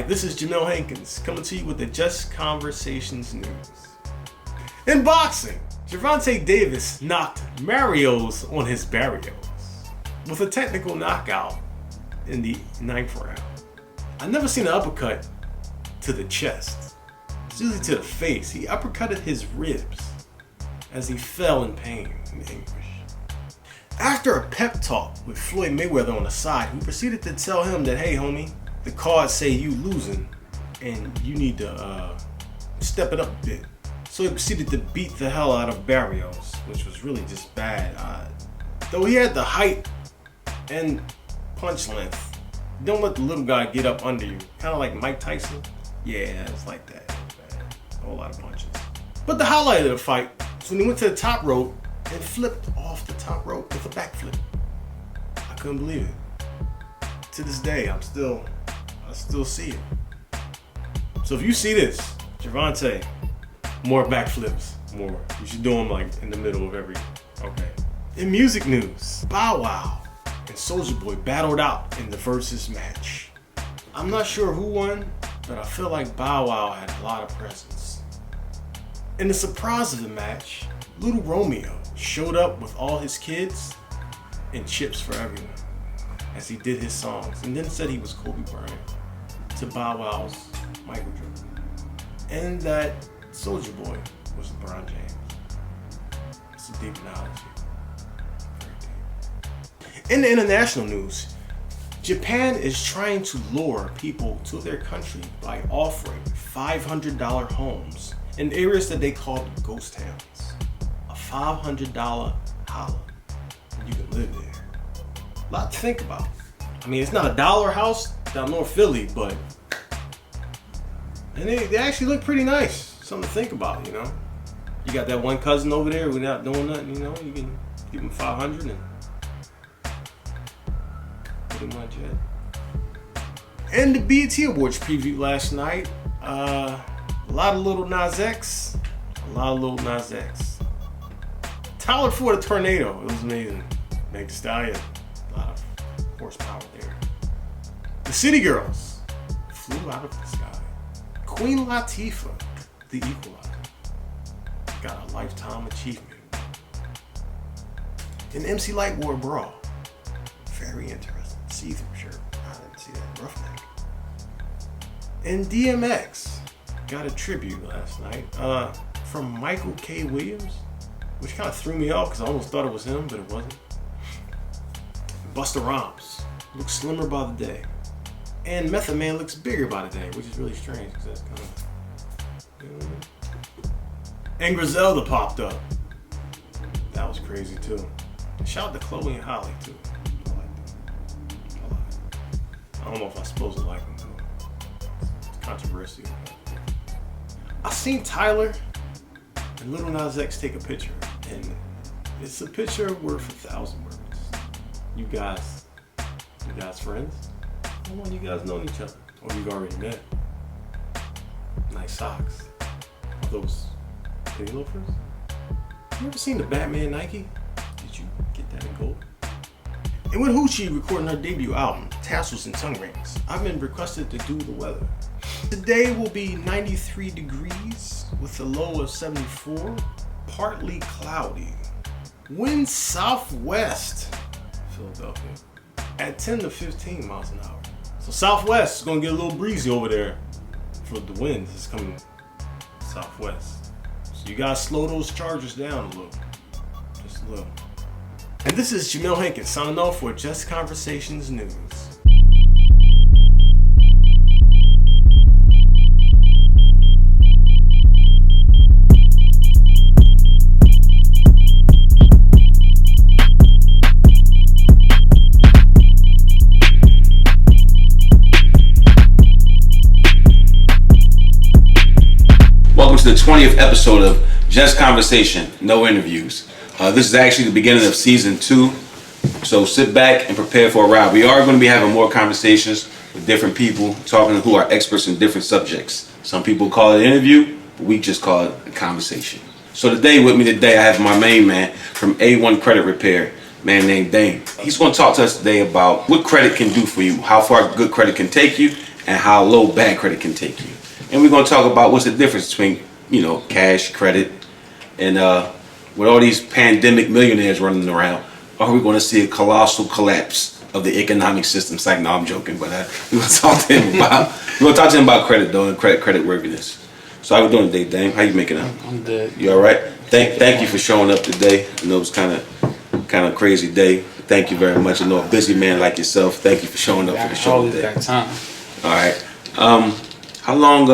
this is Jamel Hankins coming to you with the Just Conversations news. In boxing, Gervonta Davis knocked Marios on his Barrios with a technical knockout in the 9th round. I've never seen an uppercut to the chest. It's usually to the face. He uppercutted his ribs as he fell in pain and anguish. After a pep talk with Floyd Mayweather on the side, who proceeded to tell him that, hey homie, the cards say you losing and you need to step it up a bit. So he proceeded to beat the hell out of Barrios, which was really just bad. Though he had the height and punch length, don't let the little guy get up under you. Kind of like Mike Tyson. Yeah, it's like that. A whole lot of punches. But the highlight of the fight was when he went to the top rope and flipped off the top rope with a backflip. I couldn't believe it. To this day, I still see it. So if you see this, Gervonta, more backflips, more. You should do them like in the middle of every. Okay. In music news, Bow Wow and Soulja Boy battled out in the versus match. I'm not sure who won, but I feel like Bow Wow had a lot of presence. In the surprise of the match, Little Romeo showed up with all his kids and chips for everyone as he did his songs, and then said he was Kobe Bryant to Bow Wow's Michael Jordan, and that Soulja Boy was LeBron James. It's a deep analogy. Very deep. In the international news, Japan is trying to lure people to their country by offering $500 homes in areas that they call ghost towns. A $500 holla, and you can live there. A lot to think about. I mean, it's not a dollar house down North Philly, but and they actually look pretty nice. Something to think about, you know. You got that one cousin over there without doing nothing, you know. You can give him $500 and pretty much it. And the BET Awards preview last night. A lot of Lil Nas X. Tyler Ford, a tornado. It was amazing. Meg Thee Stallion. A lot of horsepower there. The City Girls flew out of the sky. Queen Latifah, the Equalizer, got a lifetime achievement. And MC Lyte wore a bra. Very interesting. See-through shirt. I didn't see that. Roughneck. And DMX got a tribute last night from Michael K. Williams, which kind of threw me off because I almost thought it was him, but it wasn't. Busta Rhymes looks slimmer by the day. And Method Man looks bigger by the day, which is really strange because that's kind of. And Griselda popped up. That was crazy too. Shout out to Chloe and Holly too. I like them. I like them. I don't know if I'm supposed to like them though. It's controversial. I seen Tyler and Lil Nas X take a picture, and it's a picture worth 1,000 words. You guys friends? How long you guys known each other? Or you've already met? Nice socks. Are those penny loafers? You ever seen the Batman Nike? Did you get that in gold? And with Hoochie recording her debut album, Tassels and Tongue Rings, I've been requested to do the weather. Today will be 93 degrees with a low of 74, partly cloudy. Wind southwest, Philadelphia, at 10 to 15 miles an hour. So southwest is gonna get a little breezy over there for the winds. It's coming southwest. So you gotta slow those chargers down a little, just a little. And this is Jamel Hankins signing off for Just Conversations News. Welcome to the 20th episode of Just Conversation, no interviews. This is actually the beginning of season 2, so sit back and prepare for a ride. We are going to be having more conversations with different people, talking to who are experts in different subjects. Some people call it an interview, but we just call it a conversation. So today, with me today, I have my main man from A1 Credit Repair, a man named Dane. He's going to talk to us today about what credit can do for you, how far good credit can take you, and how low bad credit can take you. And we're going to talk about what's the difference between, cash, credit, and with all these pandemic millionaires running around, are we going to see a colossal collapse of the economic system? It's like, no, I'm joking, but we're going to talk to him about credit, though, and credit worthiness. So how you doing today, Dame? How you making out? I'm good. You all right? Thank you for showing up today. I know it was kind of crazy day. Thank you very much. I know a busy man like yourself. Thank you for showing up for the show today. Got time. All right. How long?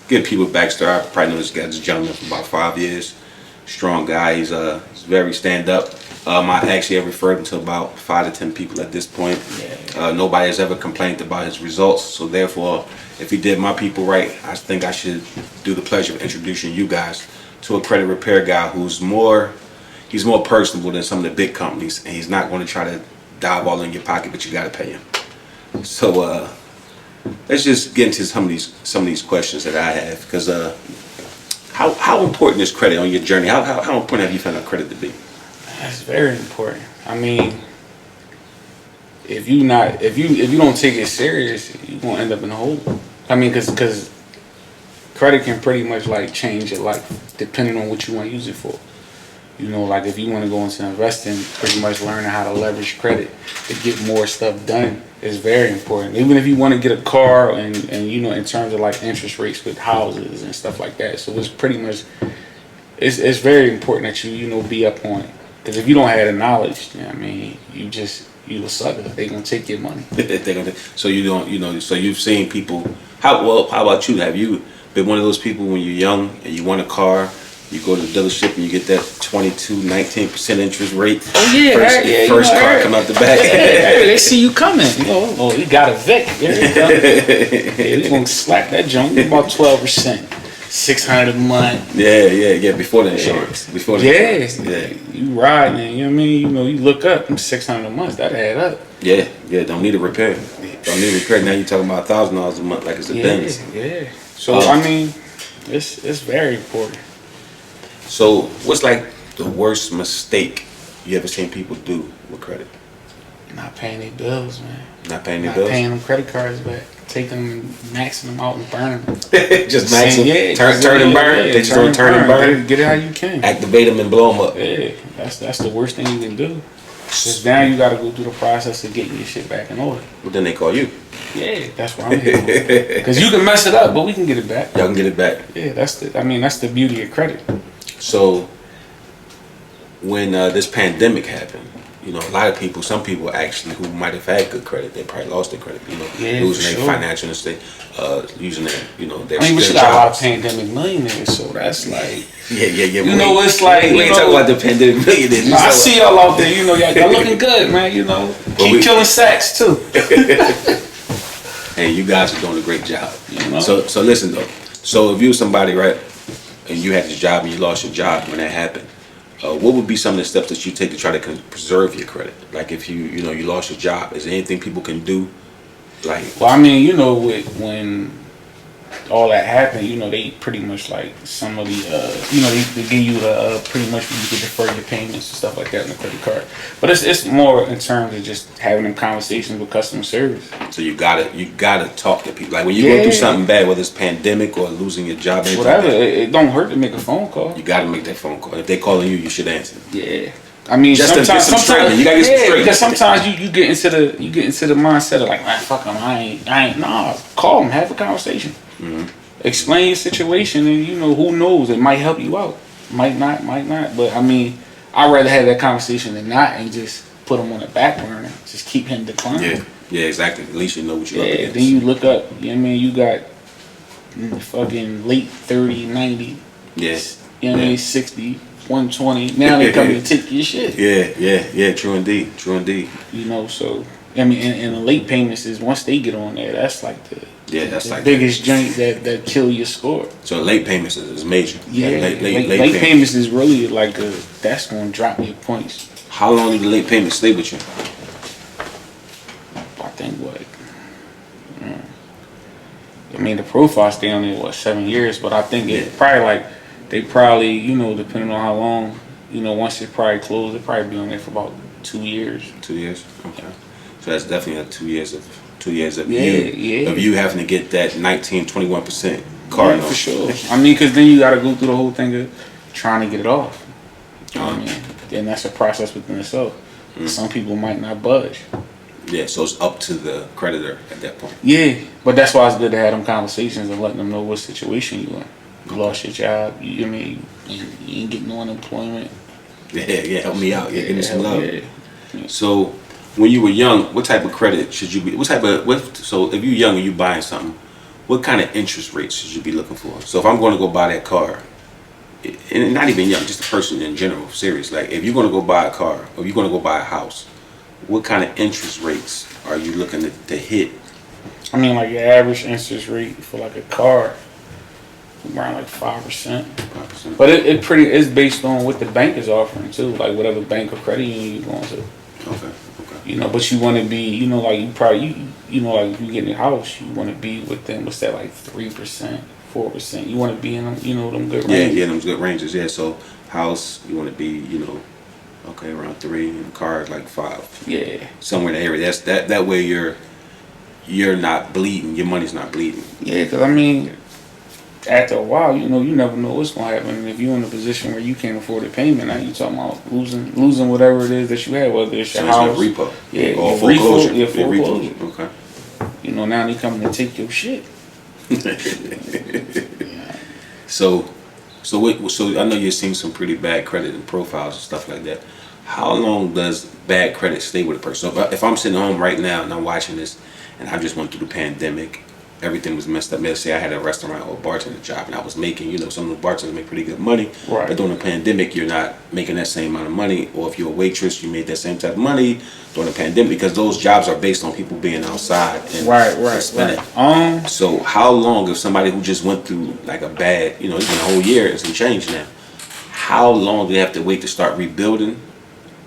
Give people backstory. I probably know this guy, this gentleman, for about 5 years. Strong guy. He's very stand up. I actually have referred him to about 5 to 10 people at this point. Yeah. Nobody has ever complained about his results. So therefore, if he did my people right, I think I should do the pleasure of introducing you guys to a credit repair guy who's more personable than some of the big companies, and he's not going to try to dive all in your pocket, but you got to pay him. So let's just get into some of these questions that I have, because how important is credit on your journey? How important have you found out credit to be? That's very important. I mean, if you don't take it serious, you're gonna end up in a hole. I mean, because credit can pretty much like change your life depending on what you want to use it for. Like if you want to go into investing, pretty much learning how to leverage credit to get more stuff done is very important. Even if you want to get a car and in terms of like interest rates with houses and stuff like that. So it's pretty much, it's very important that you be up on it. Because if you don't have the knowledge, I mean, you a sucker. They gonna take your money. So you don't, so you've seen people. How about you? Have you been one of those people when you're young and you want a car? You go to the dealership and you get that 19% interest rate. Oh yeah, first car come out the back. They see you coming. Oh, you got a Vic. There you go. They gonna slap that junk about 12%, $600 a month. Yeah. Before the insurance. You riding, and you know what I mean. You look up, $600 a month. That add up. Yeah. Don't need a repair. Don't need a repair. Now you're talking about $1,000 a month, like it's a Benz. Yeah. So I mean, it's very important. So, what's like the worst mistake you ever seen people do with credit? Not paying their bills, man. Not paying their bills? Not paying them credit cards back. Taking them and maxing them out and burning them. Just max them? Turn and burn? They just don't turn and burn? Get it how you can. Activate them and blow them up. Yeah, that's the worst thing you can do. Because now you got to go through the process of getting your shit back in order. Well, then they call you. Yeah, that's what I'm here. Because you can mess it up, but we can get it back. Y'all can get it back. Yeah, that's the beauty of credit. So, when this pandemic happened, a lot of people, some people actually who might have had good credit, they probably lost their credit. Losing their financial estate, using their, their. I mean, we got a lot of pandemic millionaires, so that's like. Yeah. It's like we ain't talking about the pandemic millionaires. I see y'all out there. Y'all looking good, man. Keep killing sacks too. Hey, you guys are doing a great job. So listen though. So if you were somebody, right, and you had this job and you lost your job when that happened, what would be some of the steps that you take to try to preserve your credit? Like if you lost your job, is there anything people can do? Well, I mean, when all that happened, they pretty much like some of the, they give you the pretty much you can defer your payments and stuff like that on the credit card. But it's more in terms of just having them conversations with customer service. So you gotta talk to people. Like when you go through something bad, whether it's pandemic or losing your job, whatever, it don't hurt to make a phone call. You gotta make that phone call. If they calling you, you should answer. Yeah. I mean, just sometimes you gotta get some straight. Because sometimes you get into the mindset of like, man, fuck them, I ain't. Nah, call them, have a conversation. Mm-hmm. Explain your situation, and who knows, it might help you out. Might not. But I mean, I'd rather have that conversation than not, and just put him on the back burner. Just keep him declining. Yeah, exactly. At least you know what you're up against. Then you look up. You got fucking late 30, 90. Yes. 60, 120. Now they come to take your shit. Yeah. True indeed. So I mean, and the late payments is once they get on there, that's like the biggest joint that kill your score. So late payments is major. Yeah, late payments is really like that's gonna drop your points. How long do the late payments stay with you? I think I mean the profile stay on there 7 years, but I think it probably depending on how long, once it probably closed, it probably be on there for about 2 years. 2 years. Okay. So that's definitely 2 years of 2 years of Yeah, of you having to get that 21% car Yeah, note. for sure. I mean, because then you got to go through the whole thing of trying to get it off. You know what I mean? Then that's a process within itself. Some people might not budge. Yeah, so it's up to the creditor at that point. Yeah, but that's why it's good to have them conversations and letting them know what situation you in. You lost your job. You know what I mean? You ain't getting no unemployment. Yeah, help me out. Yeah, give me some hell love. yeah. So, when you were young, what type of credit should you be? So if you're young and you buying something, what kind of interest rates should you be looking for? So if I'm going to go buy that car, and not even young, just a person in general, serious. Like if you're going to go buy a car or you're going to go buy a house, what kind of interest rates are you looking to hit? I mean, like your average interest rate for like a car, around like 5%. 5%. But it's based on what the bank is offering too, like whatever bank or credit union you're going to. Okay. You know, but you want to be, you know, like you probably, you know, like if you get in a house, you want to be within, what's that, like 3%, 4%. You want to be in them, you know, them good ranges. Yeah, them good ranges. Yeah, so house, you want to be, you know, okay, around 3, and car is like 5. Yeah. Somewhere in the area. That way you're not bleeding. Your money's not bleeding. Yeah, because I mean, after a while, you know, you never know what's going to happen. And if you're in a position where you can't afford a payment, now you're talking about losing whatever it is that you had, whether it's your house. Like repo. Yeah, Or foreclosure. Yeah, foreclosure. foreclosure. Okay. You know, now they coming to take your shit. So I know you're seeing some pretty bad credit and profiles and stuff like that. How long does bad credit stay with a person? So if I'm sitting home right now and I'm watching this, and I just went through the pandemic, everything was messed up. Let's say I had a restaurant or bartender job, and I was making, you know, some of the bartenders make pretty good money. Right. But during the pandemic, you're not making that same amount of money. Or if you're a waitress, you made that same type of money during the pandemic, because those jobs are based on people being outside and and spending. So how long, if somebody who just went through like a bad, you know, it's been a whole year and some change now, how long do they have to wait to start rebuilding?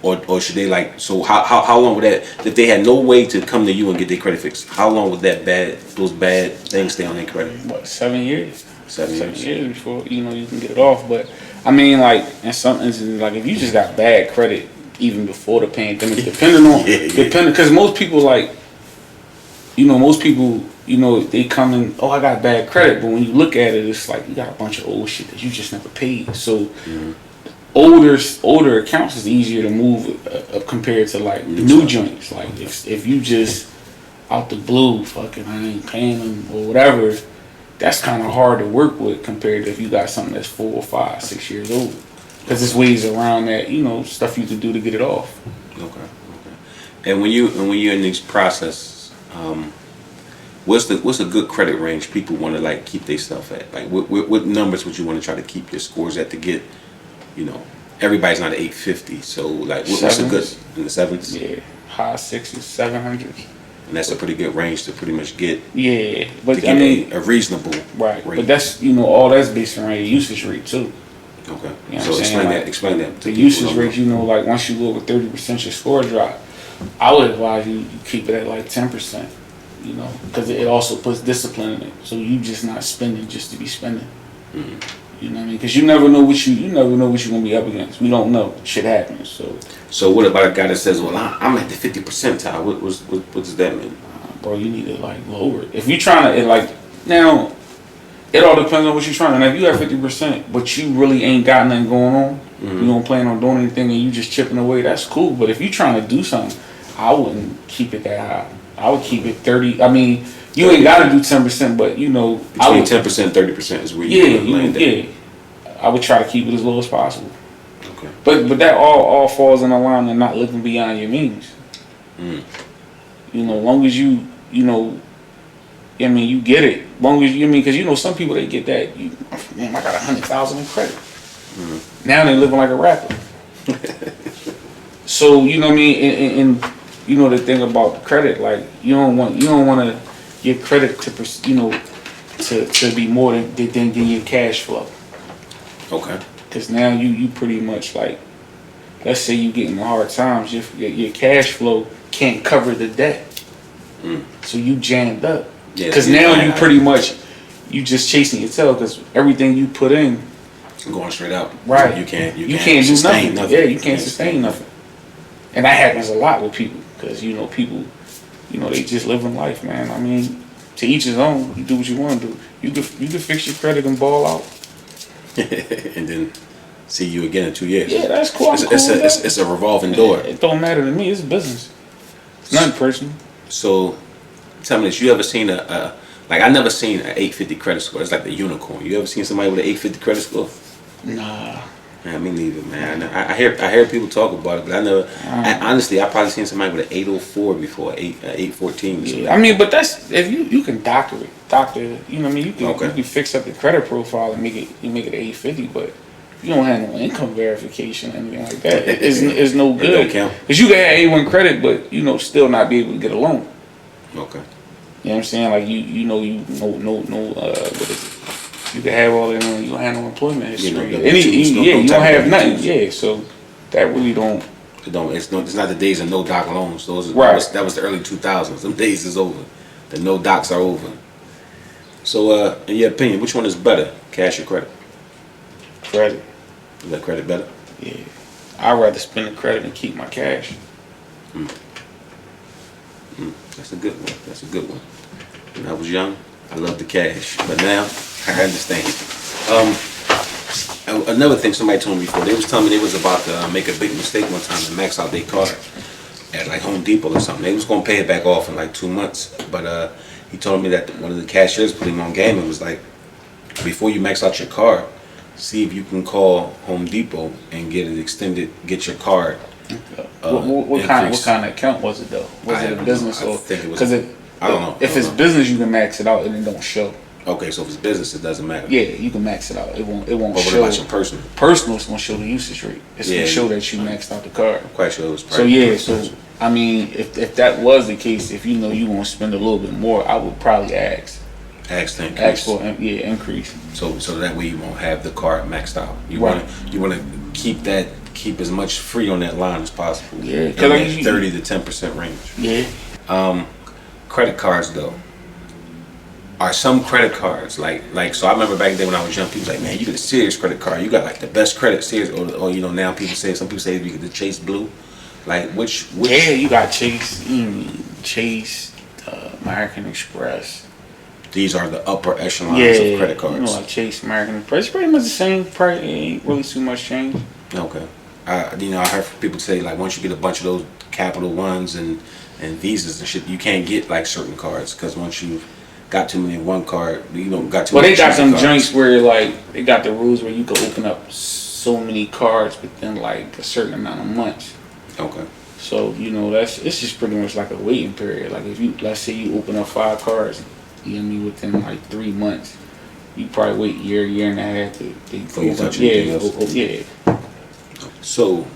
Or should they how long would that, if they had no way to come to you and get their credit fixed, how long would those bad things stay on their credit? What, 7 years? 7 years. 7 years before, you know, you can get it off. But I mean, like in some instances, like if you just got bad credit even before the pandemic, depending on because most people they come in, oh, I got bad credit, but when you look at it, it's like you got a bunch of old shit that you just never paid. So older accounts is easier to move compared to like new joints. Like if you just out the blue, fucking I ain't paying them or whatever, that's kind of hard to work with compared to if you got something that's 4, 5, 6 years old. Because there's ways around that, you know, stuff you can do to get it off. Okay. And when you're in these processes, what's a good credit range people want to like keep their stuff at? Like what numbers would you want to try to keep your scores at to get? You know, everybody's not at 850, so like what's a good in the 7s? Yeah, high 6s, 700s. And that's a pretty good range to pretty much get. Yeah, but I mean a reasonable right. rate. But that's, you know, all that's based around your usage rate too. Okay. You know So explain that. The usage rate, you know, like once you go over 30%, your score drop. I would advise you keep it at like 10%. You know, because it also puts discipline in it. So you just not spending just to be spending. Mm-hmm. You know what I mean? Because you never know what you're gonna be up against. We don't know. Shit happens. So what about a guy that says, "Well, I'm at the 50 percentile"? What does that mean? Bro, you need to like lower it. If you're trying to now, it all depends on what you're trying to. Now, if you have 50%, but you really ain't got nothing going on, you don't plan on doing anything, and you just chipping away, that's cool. But if you're trying to do something, I wouldn't keep it that high. I would keep it 30. I mean, you ain't got to do 10%, but you know, between 10% and 30% is where you land at. Yeah. I would try to keep it as low as possible. Okay. But that all falls in the line of not living beyond your means. You know, long as you know, I mean, you get it. Long as you, because you know, some people they get that. Man, I got 100,000 in credit. Now they living like a rapper. So you know what I mean, and you know the thing about credit, like you don't want to get credit to be more than your cash flow. Okay. Because now you pretty much like, let's say you getting hard times, your cash flow can't cover the debt, so you jammed up. Because now you pretty much you just chasing your tail because everything you put in, going straight out. Right. You can't do nothing. Yeah, you can't sustain nothing. And that happens a lot with people because you know people, you know, they just living life, man. I mean, to each his own. You do what you want to do. You can fix your credit and ball out. And then see you again in 2 years. Yeah, that's cool. It's a revolving door. It don't matter to me. It's business. It's nothing personal. So, tell me this: you ever seen like I never seen an 850 credit score? It's like the unicorn. You ever seen somebody with an 850 credit score? Nah. Man, me neither, man. I hear people talk about it, but I never. Honestly, I probably seen somebody with an 804 before, 814. Yeah, I mean, but that's if you can doctor, you know what I mean. You can fix up the credit profile and make it 850, but you don't have no income verification or anything like that. It's no good. It don't count. Because you can have A1 credit, but you know still not be able to get a loan. Okay. You know what I'm saying? Like you know what is it? You can have all that, you don't have no employment history. You don't have nothing. Yeah, so that really don't. It's not the days of no doc loans. Right. That was the early 2000s. Them days is over. The no docs are over. So, in your opinion, which one is better, cash or credit? Credit. Is that credit better? Yeah, I'd rather spend the credit and keep my cash. That's a good one. When I was young, I loved the cash, but now I understand. Another thing somebody told me before, they was telling me they was about to make a big mistake one time and max out their card at like Home Depot or something. They was gonna pay it back off in like 2 months, but he told me that one of the cashiers put him on game and was like, before you max out your card, see if you can call Home Depot and get your card. What kind of account was it though? Was it a business or? Because I don't know. If it's business, you can max it out and it don't show. Okay, so if it's business, it doesn't matter. Yeah, you can max it out. It won't show. But what about your personal? Personal is gonna show the usage rate. It's gonna show that you maxed out the card. I'm quite sure it was. So I mean, if that was the case, if you know you want to spend a little bit more, I would probably ask. Ask to increase. Ask for increase. So that way you won't have the card maxed out. You Right. want to keep as much free on that line as possible. Yeah, in that 30 to 10% range. Yeah. Credit cards though. Are some credit cards like so I remember back then when I was young, people was like, man, you get a serious credit card, you got like the best credit, serious, or you know, now some people say you get the Chase Blue. Like which Yeah, you got Chase, American Express. These are the upper echelons of credit cards. You know, like Chase, American Express, pretty much the same price. It ain't really too much change. Okay. I heard people say like once you get a bunch of those Capital Ones and Visas and shit, you can't get like certain cards because once you got too many in one card, you don't got too many. Well, they got some joints where like they got the rules where you can open up so many cards within like a certain amount of months. Okay. So you know it's just pretty much like a waiting period. Like if you let's say you open up 5 cards, you know what I mean, within like 3 months, you probably wait year and a half to open up. Yeah. So,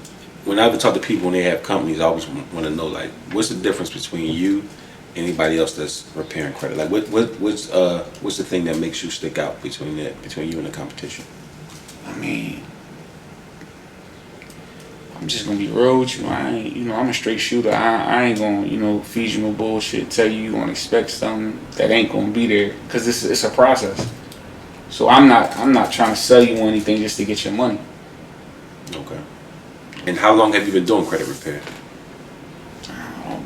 when I ever talk to people when they have companies, I always want to know like, what's the difference between you and anybody else that's repairing credit? Like, what's the thing that makes you stick out between you and the competition? I mean, I'm just gonna be real with you. I'm a straight shooter. I ain't gonna feed you no bullshit. Tell you gonna expect something that ain't gonna be there because it's a process. So I'm not trying to sell you anything just to get your money. Okay. And how long have you been doing credit repair?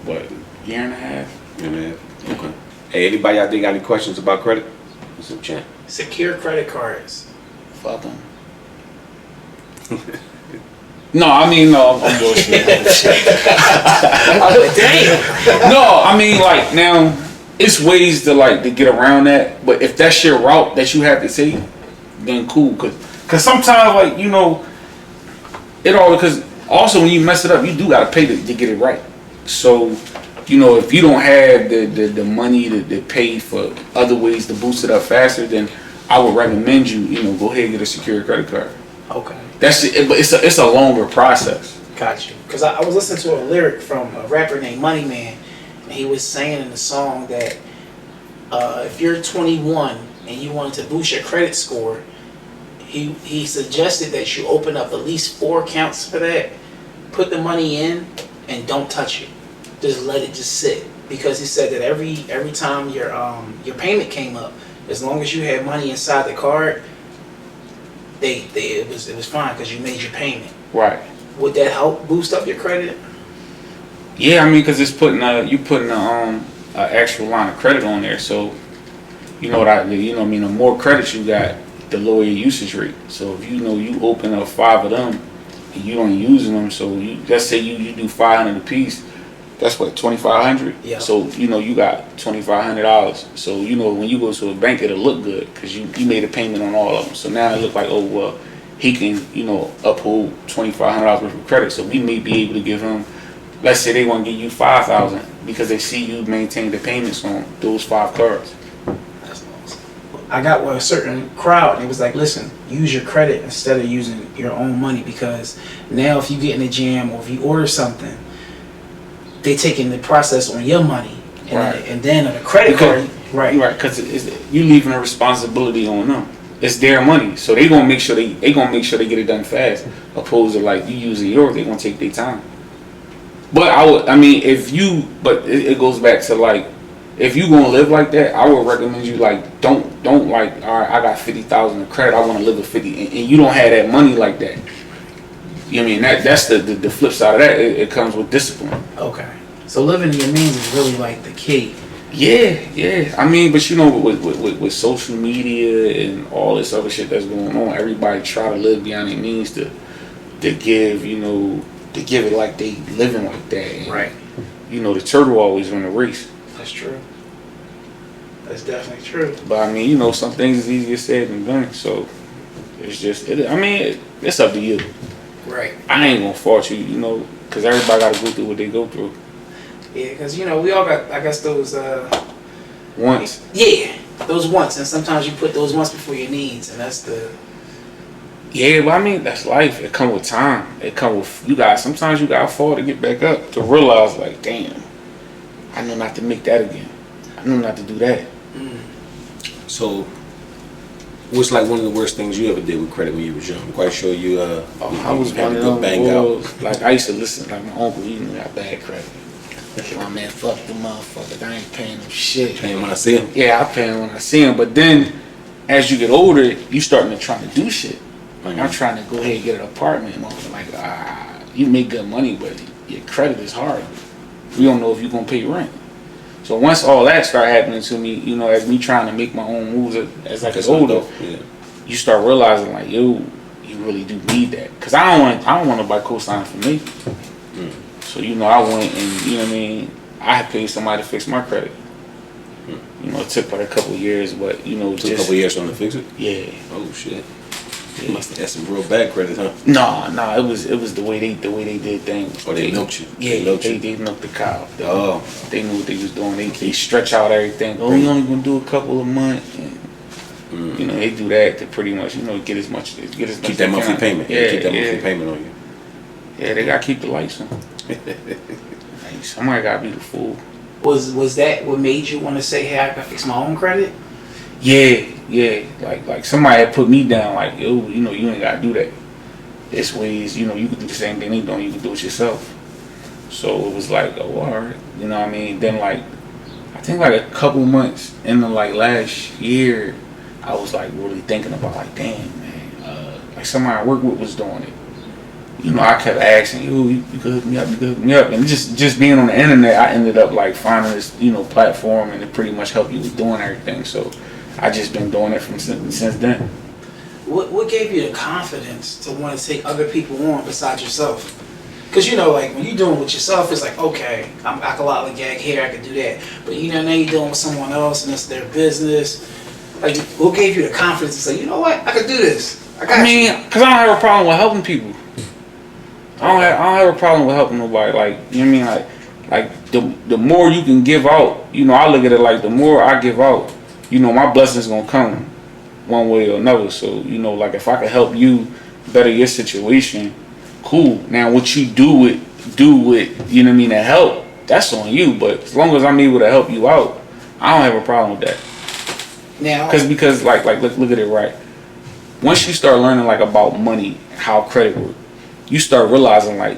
What, year and a half? Year and a half. Okay. Hey, anybody out there got any questions about credit? What's up, Chan? Secure credit cards. Fuck them. No, I'm bullshit. Damn. No, I mean like now, it's ways to get around that. But if that's your route that you have to take, then cool. Cause sometimes it all because also when you mess it up, you do gotta pay to get it right. So, if you don't have the money to pay for other ways to boost it up faster, then I would recommend you go ahead and get a secure credit card. Okay. That's it, but it's a longer process. Got you. Because I was listening to a lyric from a rapper named Money Man, and he was saying in the song that if you're 21 and you wanted to boost your credit score, he suggested that you open up at least 4 accounts for that, put the money in, and don't touch it. Just let it just sit. Because he said that every time your payment came up, as long as you had money inside the card, it was fine because you made your payment. Right. Would that help boost up your credit? Yeah, I mean, because it's putting a actual line of credit on there, so you know what I mean, the more credits you got, the lower your usage rate. So if you open up 5 of them and you don't using them, so let's say you do 500 a piece, that's what, 2,500. Yeah. So you got $2,500. So when you go to a bank, it'll look good because you made a payment on all of them. So now it look like, oh well, he can uphold $2,500 worth of credit. So we may be able to give him, let's say they want to give you 5,000 because they see you maintain the payments on those 5 cards. That's awesome. I got with a certain crowd, and it was like, listen, use your credit instead of using your own money, because now if you get in a jam or if you order something, they taking the process on your money, and Right. then on the credit card, right? Right, because you leaving a responsibility on them. It's their money, so they gonna make sure they get it done fast. Opposed to like you using yours, they gonna take their time. But it goes back to like, if you gonna live like that, I would recommend you like don't like, all right, I got 50,000 in credit, I want to live with 50, and you don't have that money like that. You know what I mean, that's the flip side of that. It comes with discipline. Okay. So living in your means is really like the key. Yeah. I mean, but with social media and all this other shit that's going on, everybody try to live beyond their means to give it like they living like that. And, Right. The turtle always win the race. That's true. That's definitely true. But I mean, some things is easier said than done. So it's just, it's up to you. Right. I ain't gonna fault you, because everybody got to go through what they go through. Yeah, because we all got, I guess, those. Once. Yeah, those wants, and sometimes you put those wants before your needs, and that's the. Yeah, but I mean, that's life. It come with time. It come with, sometimes you gotta fall to get back up, to realize like, damn, I know not to make that again. I know not to do that. So, what's like one of the worst things you ever did with credit when you was young? I'm quite sure you I was had one a of good them bang out. boys, like I used to listen, like my uncle, he got bad credit. My man, fuck the motherfucker, I ain't paying no shit. Paying when I see him. Yeah, I pay him when I see him, but then, as you get older, you starting to try to do shit. Like, I'm trying to go ahead and get an apartment. Like, you make good money, but your credit is hard. We don't know if you're going to pay rent. So once all that started happening to me, as me trying to make my own moves as I get older, you start realizing like, yo, you really do need that. Because I don't want nobody co-signing for me. So, I went and, you know what I mean, I had paid somebody to fix my credit. It took like a couple of years, but, Took a couple of years trying to fix it? Yeah. Oh, shit. You must have had some real bad credit, huh? No, it was the way they did things. Or they milked you? Yeah, They they milked the cow. Oh. They knew what they was doing. They stretch out everything. Oh, you only gonna do a couple of months. And, they do that to pretty much, get as much. Keep that monthly payment. Yeah, Keep that monthly payment on you. Yeah, they gotta keep the lights on. Like, somebody gotta be the fool. Was that what made you want to say, hey, I can fix my own credit? Yeah. Like somebody had put me down. Like, yo, you ain't gotta do that. There's ways, you can do the same thing they doing. You can do it yourself. So it was like, oh, all right. You know what I mean? Then like, I think like a couple months into like last year, I was like really thinking about like, damn, man, like somebody I work with was doing it. I kept asking, yo, you could hook me up, and just being on the internet, I ended up like finding this, platform, and it pretty much helped you with doing everything. So I just been doing it since then. What gave you the confidence to want to take other people on besides yourself? Because like when you're doing it with yourself, it's like, okay, I can lollygag here, I can do that. But now you're doing it with someone else, and it's their business. Like, what gave you the confidence to say, you know what, I can do this? I mean, because I don't have a problem with helping people. I don't have a problem with helping nobody. Like, you know what I mean? Like the more you can give out, I look at it like the more I give out, my blessings gonna come one way or another. So, like if I can help you better your situation, cool. Now what you do with, you know what I mean, to help, that's on you. But as long as I'm able to help you out, I don't have a problem with that. Now, because like look at it right. Once you start learning like about money, how credit works, you start realizing like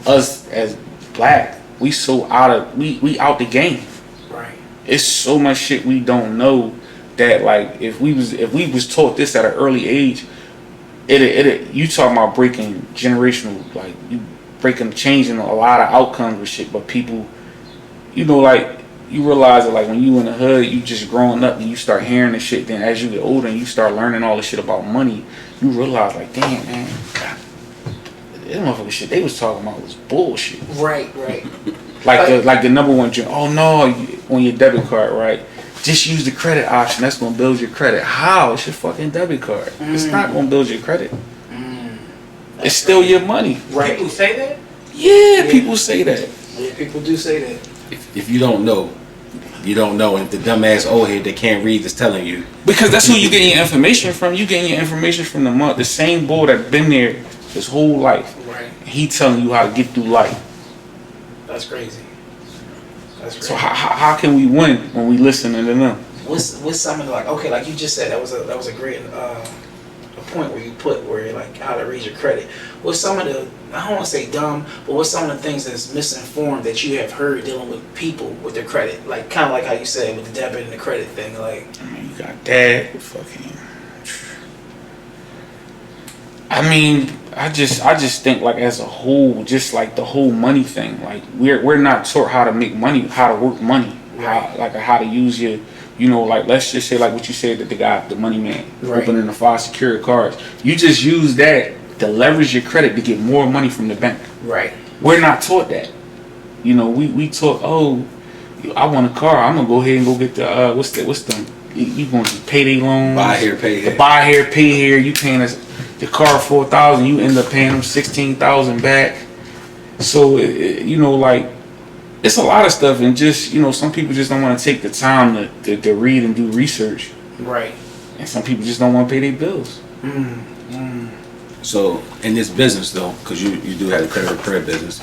us as black, we so we out the game. right. It's so much shit we don't know that like if we was taught this at an early age, it you talking about breaking generational, like you changing a lot of outcomes with shit. But people, you know, like, you realize that, like, when you in the hood, you just growing up and you start hearing the shit. Then as you get older and you start learning all the shit about money, you realize, like, damn, man, God, this motherfucker shit they was talking about was bullshit. Right. Like the number one joke. Oh no, on your debit card, right? Just use the credit option. That's gonna build your credit. How? It's your fucking debit card. It's not gonna build your credit. It's still your money. Right. People say that? Yeah, people say that. Yeah, people do say that. If you don't know, you don't know. And if the dumbass old head that can't read is telling you, Because that's who you getting your information from. You getting your information from the same boy that been there his whole life. Right. He telling you how to get through life. That's crazy. That's crazy. So how can we win when we listening to them? What's some of the, like, okay, like you just said, that was a great a point where you put where you're like how to read your credit. What's some of the, I don't want to say dumb, but what's some of the things that's misinformed that you have heard dealing with people with their credit, like kind of like how you said with the debit and the credit thing, like. I mean, you got that fucking. I mean, I just think, like, as a whole, just like the whole money thing, like we're not taught how to make money, how to work money, how to use your, you know, like, let's just say, like what you said, that the guy, the money man, Right. opening the 5 secured cards. You just use that to leverage your credit to get more money from the bank. Right. We're not taught that. You know, we taught, oh, I want a car, I'm gonna go ahead and go get the what's them? You going to payday loans? buy here, pay here. Buy here, pay here. You paying us the car $4,000, you end up paying them $16,000 back. So you know, like, it's a lot of stuff, and just, you know, some people just don't want to take the time to read and do research, Right. and some people just don't want to pay their bills. So in this business though, because you do have a credit repair business,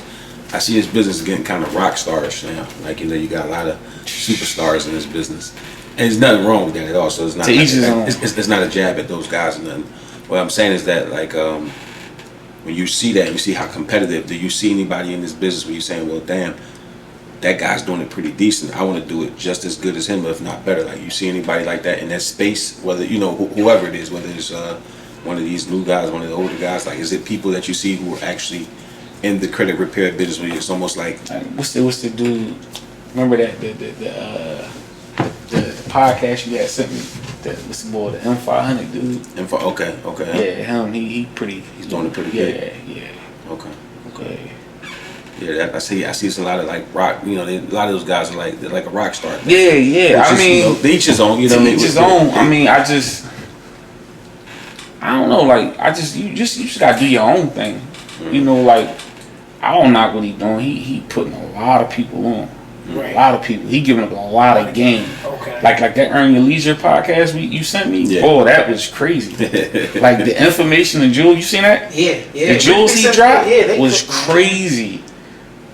I see this business getting kind of rock stars now. Like, you know, you got a lot of superstars in this business, and there's nothing wrong with that at all. So it's not To each his own. it's not a jab at those guys or nothing. What I'm saying is that, like, when you see that, you see how competitive. Do you see anybody in this business where you're saying, well, damn, that guy's doing it pretty decent. I want to do it just as good as him, if not better. Like, you see anybody like that in that space, whether, you know, whoever it is, whether it's one of these new guys, one of the older guys. Like, is it people that you see who are actually in the credit repair business where it's almost like, What's the dude? Remember that the podcast you had sent me? What's the boy? The M500 dude. okay, Yeah, him. He pretty. He's doing it pretty yeah, good. Yeah. okay. Yeah. Yeah, I see it's a lot of, like, rock. You know, a lot of those guys are like, they're like a rock star. Yeah. I mean, you know, they each his own. You know, to each his own. I mean, I don't know. Like, you just gotta do your own thing. You know, like, I don't knock what he doing. He putting a lot of people on. Right. A lot of people. He giving up a lot of game. Okay. Like that Earn Your Leisure podcast you sent me. Yeah. Oh, that was crazy. Like, the information, the jewel. You seen that? Yeah. The jewels he They dropped they was put- crazy.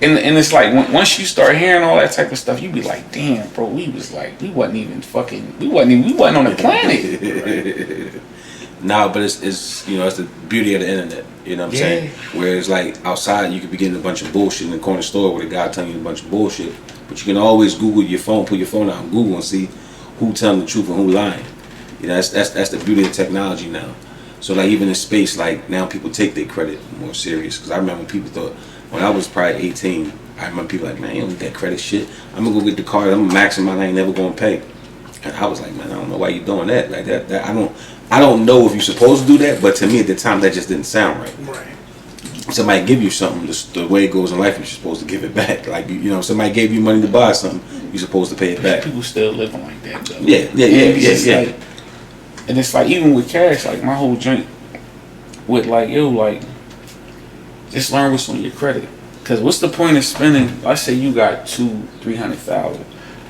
And it's like, once you start hearing all that type of stuff, you be like, damn, bro, we wasn't on the planet. No, but it's you know, it's the beauty of the internet. You know what I'm saying? Whereas, like, outside, you could be getting a bunch of bullshit in the corner store with a guy telling you a bunch of bullshit. But you can always Google your phone, put your phone out on Google and see who telling the truth and who lying. You know, that's the beauty of technology now. So, like, even in space, like, now people take their credit more serious. Because I remember people thought, when I was probably 18, I remember people like, man, you don't need that credit shit. I'm gonna go get the card. I'm maxing my ain't never gonna pay. And I was like, man, I don't know why you doing that. Like that I don't know if you're supposed to do that, but to me at the time that just didn't sound right. Right. Somebody give you something, the way it goes in life, you're supposed to give it back. Like, you know, somebody gave you money to buy something, you're supposed to pay it back. People still living like that, though. Yeah. Like, and it's like, even with cash, like, my whole joint with, like, yo, like, just learn what's on your credit. Because what's the point of spending, let's say you got $200,000-300,000,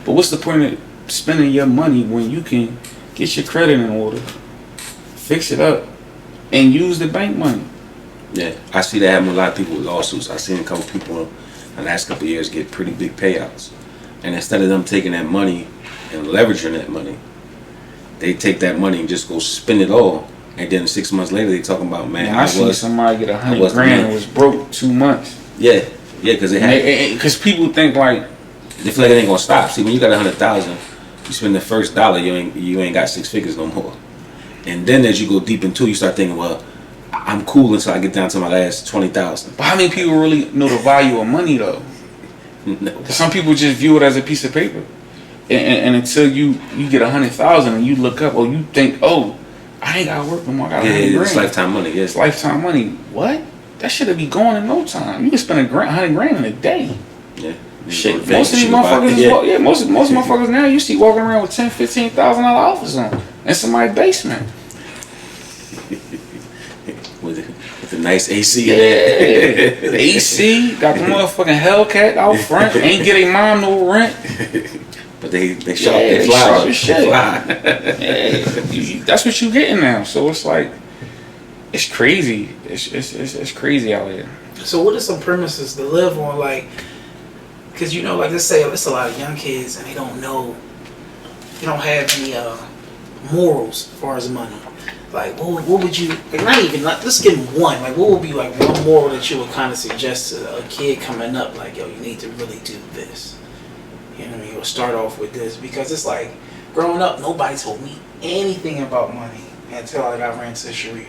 but what's the point of spending your money when you can get your credit in order, fix it up, and use the bank money? Yeah, I see that happen with a lot of people with lawsuits. I've seen a couple people in the last couple of years get pretty big payouts. And instead of them taking that money and leveraging that money, they take that money and just go spend it all. And then 6 months later, they talking about, man, I seen somebody get $100,000 and was broke 2 months. Yeah, because Because people think, like, they feel like it ain't gonna stop. See, when you got 100,000, you spend the first dollar, you ain't got 6 figures no more. And then as you go deep into it, you start thinking, well, I'm cool until I get down to my last 20,000. But how many people really know the value of money though? No. Some people just view it as a piece of paper, and until you get 100,000 and you look up, or you think, oh, I ain't gotta work no more. I got 100 grand. It's lifetime money. Yes, It's lifetime money. What? That should be going in no time. You can spend 100 grand in a day. Yeah. Shit, most of these motherfuckers is most motherfuckers now you see walking around with $10,000-$15,000 offers on in somebody's basement. with the nice AC. Yeah, the AC got the motherfucking Hellcat out front. Ain't getting mom no rent. But they sharp. Yeah, They fly. sharp as shit. Fly. That's what you getting now. So it's like, it's crazy. It's crazy out here. So what are some premises to live on, like, because you know, like, let's say it's a lot of young kids and they don't know, they don't have any morals as far as money. Like, what would you, like, not even, like, let's give them one. Like, what would be like one moral that you would kind of suggest to a kid coming up, like, yo, you need to really do this. You know what I mean? Or start off with this, because it's like, growing up, nobody told me anything about money until I got ran to Sharif.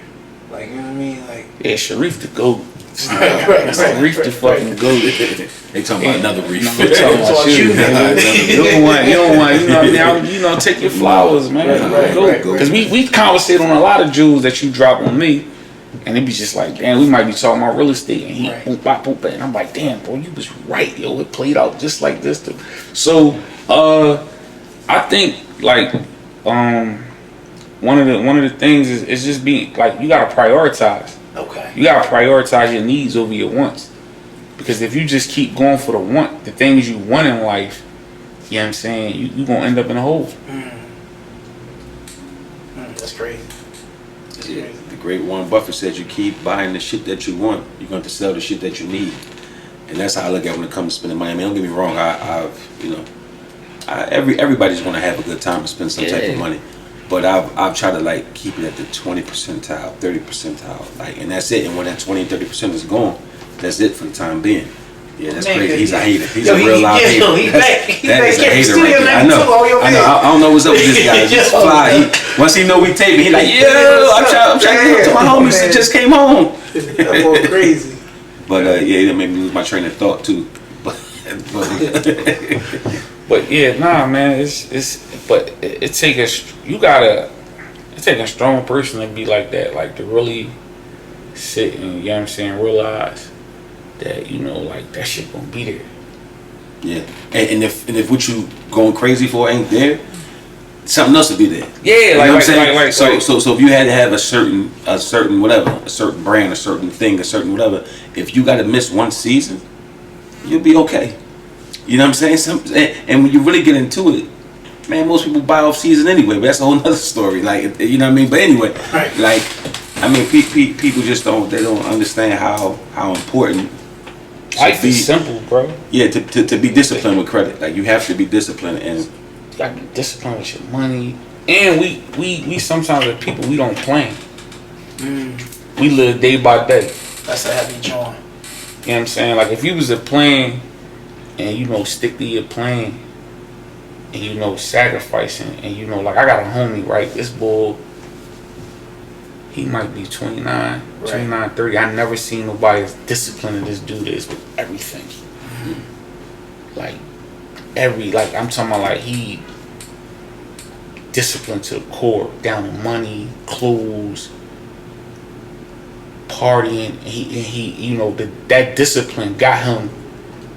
Like, you know what I mean? Like, Yeah, Sharif the GOAT. right, Sharif the fucking GOAT. They talking about another reef. I'm talking about you, man. You don't want, you know what I mean? You know, take your flowers, man. Right. Because we conversate on a lot of jewels that you drop on me, and it be just like, damn, we might be talking about real estate, and he boom, bop, boom, bop, and I'm like, damn, bro, you was right, yo, it played out just like this. Too. So, I think like, one of the things is just being like, you gotta prioritize. okay. You gotta prioritize your needs over your wants. Because if you just keep going for the things you want in life, you know what I'm saying, you gonna end up in a hole. That's crazy. Yeah, the great Warren Buffett said, you keep buying the shit that you want, you're going to sell the shit that you need. And that's how I look at it when it comes to spending money. I mean, don't get me wrong, everybody's going to have a good time and spend some type of money. But I've tried to like keep it at the 20 percentile, 30 percentile, like, and that's it. And when that 20 and 30% is gone, that's it for the time being. Yeah, that's crazy. He's a hater. He's a real live hater. That is a hater right there. I know. I don't know what's up with this guy. Just fly. Once he know we taping, he like, yo, I'm trying to get to my homies that just came home. That's more crazy. But yeah, that made me lose my train of thought too. But yeah, nah, man, it take a strong person to be like that, like to really sit and, you know what I'm saying, realize that, you know, like that shit gonna be there. Yeah, and if what you going crazy for ain't there, something else will be there. Yeah, you know like, what I'm saying? like, so if you had to have a certain whatever, a certain brand, a certain thing, a certain whatever, if you got to miss one season, you'll be okay. You know what I'm saying? And when you really get into it, man, most people buy off season anyway, but that's a whole nother story. Like, you know what I mean? But anyway, like, I mean, people just don't understand how important. Life is simple, bro. Yeah, to be disciplined with credit. Like, you have to be disciplined, and you gotta be disciplined with your money. And we sometimes as people, we don't plan. We live day by day. That's a heavy joint. You know what I'm saying? Like, if you was a plan and, you know, stick to your plan and, you know, sacrificing, and, you know, like, I got a homie, right? This bull, he might be 29, 30. I never seen nobody as disciplined as this dude is with everything. Like, I'm talking about, like, he disciplined to the core, down to money, clothes, partying. And he you know, that discipline got him